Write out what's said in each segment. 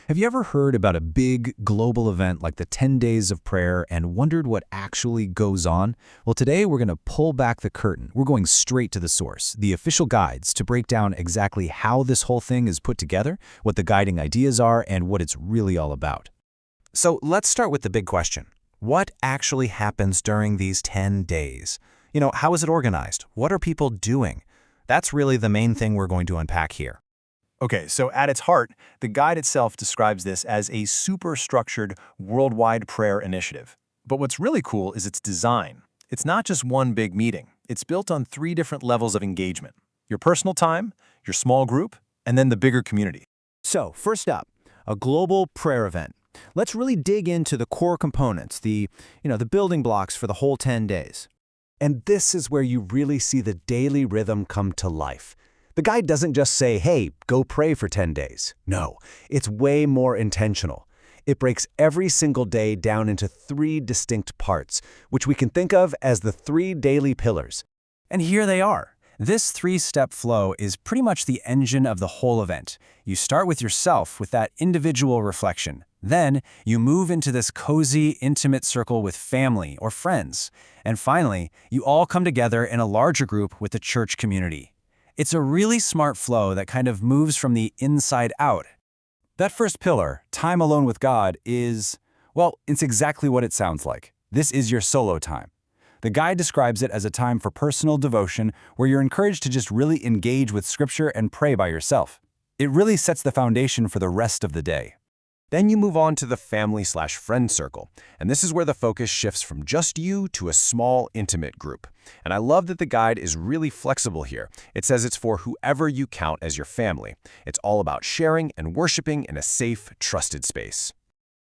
Have you ever heard about a big global event like the 10 Days of Prayer and wondered what actually goes on? Well, today we're going to pull back the curtain. We're going straight to the source, the official guides, to break down exactly how this whole thing is put together, what the guiding ideas are, and what it's really all about. So let's start with the big question. What actually happens during these 10 days? How is it organized? What are people doing? That's really the main thing we're going to unpack here. Okay, so at its heart, the guide itself describes this as a super-structured worldwide prayer initiative. But what's really cool is its design. It's not just one big meeting. It's built on 3 different levels of engagement: your personal time, your small group, and then the bigger community. So, first up, a global prayer event. Let's really dig into the core components, the building blocks for the whole 10 days. And this is where you really see the daily rhythm come to life. The guide doesn't just say, hey, go pray for 10 days. No, it's way more intentional. It breaks every single day down into 3 distinct parts, which we can think of as the 3 daily pillars. And here they are. This 3-step flow is pretty much the engine of the whole event. You start with yourself, with that individual reflection. Then, you move into this cozy, intimate circle with family or friends. And finally, you all come together in a larger group with the church community. It's a really smart flow that kind of moves from the inside out. That first pillar, time alone with God, it's exactly what it sounds like. This is your solo time. The guide describes it as a time for personal devotion where you're encouraged to just really engage with Scripture and pray by yourself. It really sets the foundation for the rest of the day. Then you move on to the family/friend circle, and this is where the focus shifts from just you to a small, intimate group. And I love that the guide is really flexible here. It says it's for whoever you count as your family. It's all about sharing and worshiping in a safe, trusted space.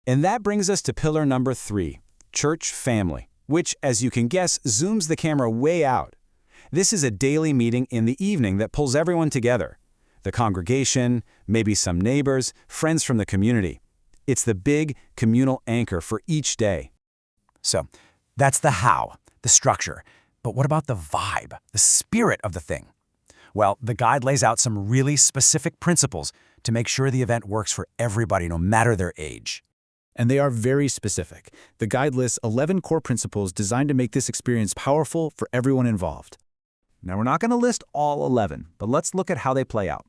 And that brings us to pillar number 3, church family, which, as you can guess, zooms the camera way out. This is a daily meeting in the evening that pulls everyone together. The congregation, maybe some neighbors, friends from the community. It's the big communal anchor for each day. So that's the how, the structure. But what about the vibe, the spirit of the thing? Well, the guide lays out some really specific principles to make sure the event works for everybody, no matter their age. And they are very specific. The guide lists 11 core principles designed to make this experience powerful for everyone involved. Now, we're not going to list all 11, but let's look at how they play out.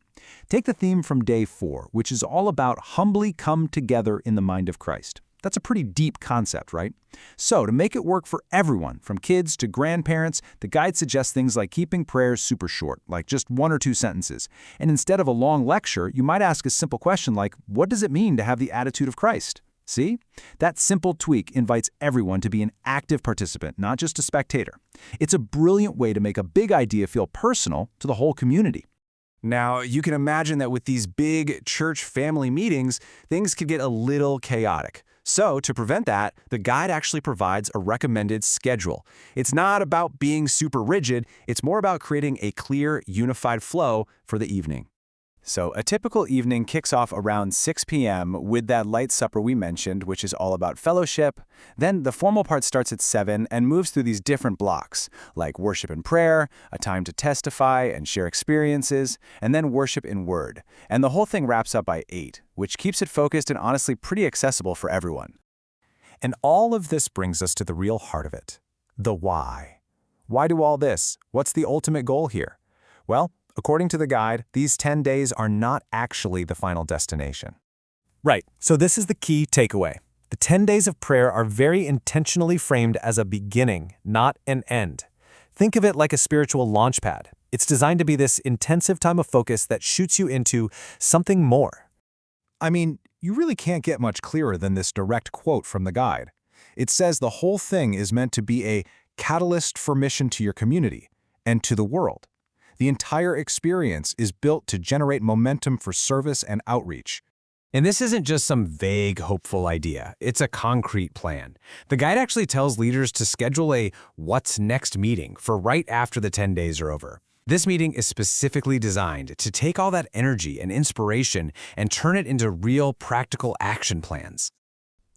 Take the theme from day 4, which is all about humbly come together in the mind of Christ. That's a pretty deep concept, right? So, to make it work for everyone, from kids to grandparents, the guide suggests things like keeping prayers super short, like just 1 or 2 sentences. And instead of a long lecture, you might ask a simple question like, what does it mean to have the attitude of Christ? See? That simple tweak invites everyone to be an active participant, not just a spectator. It's a brilliant way to make a big idea feel personal to the whole community. Now, you can imagine that with these big church family meetings, things could get a little chaotic. So, to prevent that, the guide actually provides a recommended schedule. It's not about being super rigid, it's more about creating a clear, unified flow for the evening. So a typical evening kicks off around 6 p.m. with that light supper we mentioned, which is all about fellowship. Then the formal part starts at 7 and moves through these different blocks, like worship and prayer, a time to testify and share experiences, and then worship in word. And the whole thing wraps up by 8, which keeps it focused and honestly pretty accessible for everyone. And all of this brings us to the real heart of it, the why. Why do all this? What's the ultimate goal here? Well, according to the guide, these 10 days are not actually the final destination. Right, so this is the key takeaway. The 10 days of prayer are very intentionally framed as a beginning, not an end. Think of it like a spiritual launch pad. It's designed to be this intensive time of focus that shoots you into something more. I mean, you really can't get much clearer than this direct quote from the guide. It says the whole thing is meant to be a catalyst for mission to your community and to the world. The entire experience is built to generate momentum for service and outreach. And this isn't just some vague, hopeful idea. It's a concrete plan. The guide actually tells leaders to schedule a what's next meeting for right after the 10 days are over. This meeting is specifically designed to take all that energy and inspiration and turn it into real, practical action plans.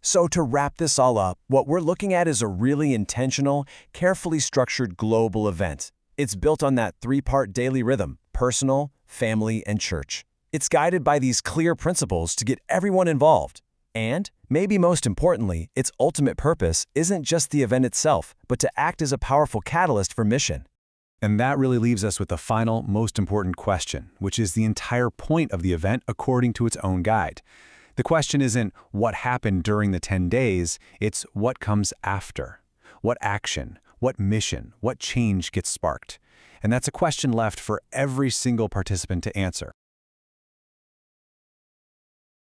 So to wrap this all up, what we're looking at is a really intentional, carefully structured global event. It's built on that 3-part daily rhythm: personal, family, and church. It's guided by these clear principles to get everyone involved. And, maybe most importantly, its ultimate purpose isn't just the event itself, but to act as a powerful catalyst for mission. And that really leaves us with the final, most important question, which is the entire point of the event according to its own guide. The question isn't what happened during the 10 days, it's what comes after. What action, what mission, what change gets sparked? And that's a question left for every single participant to answer.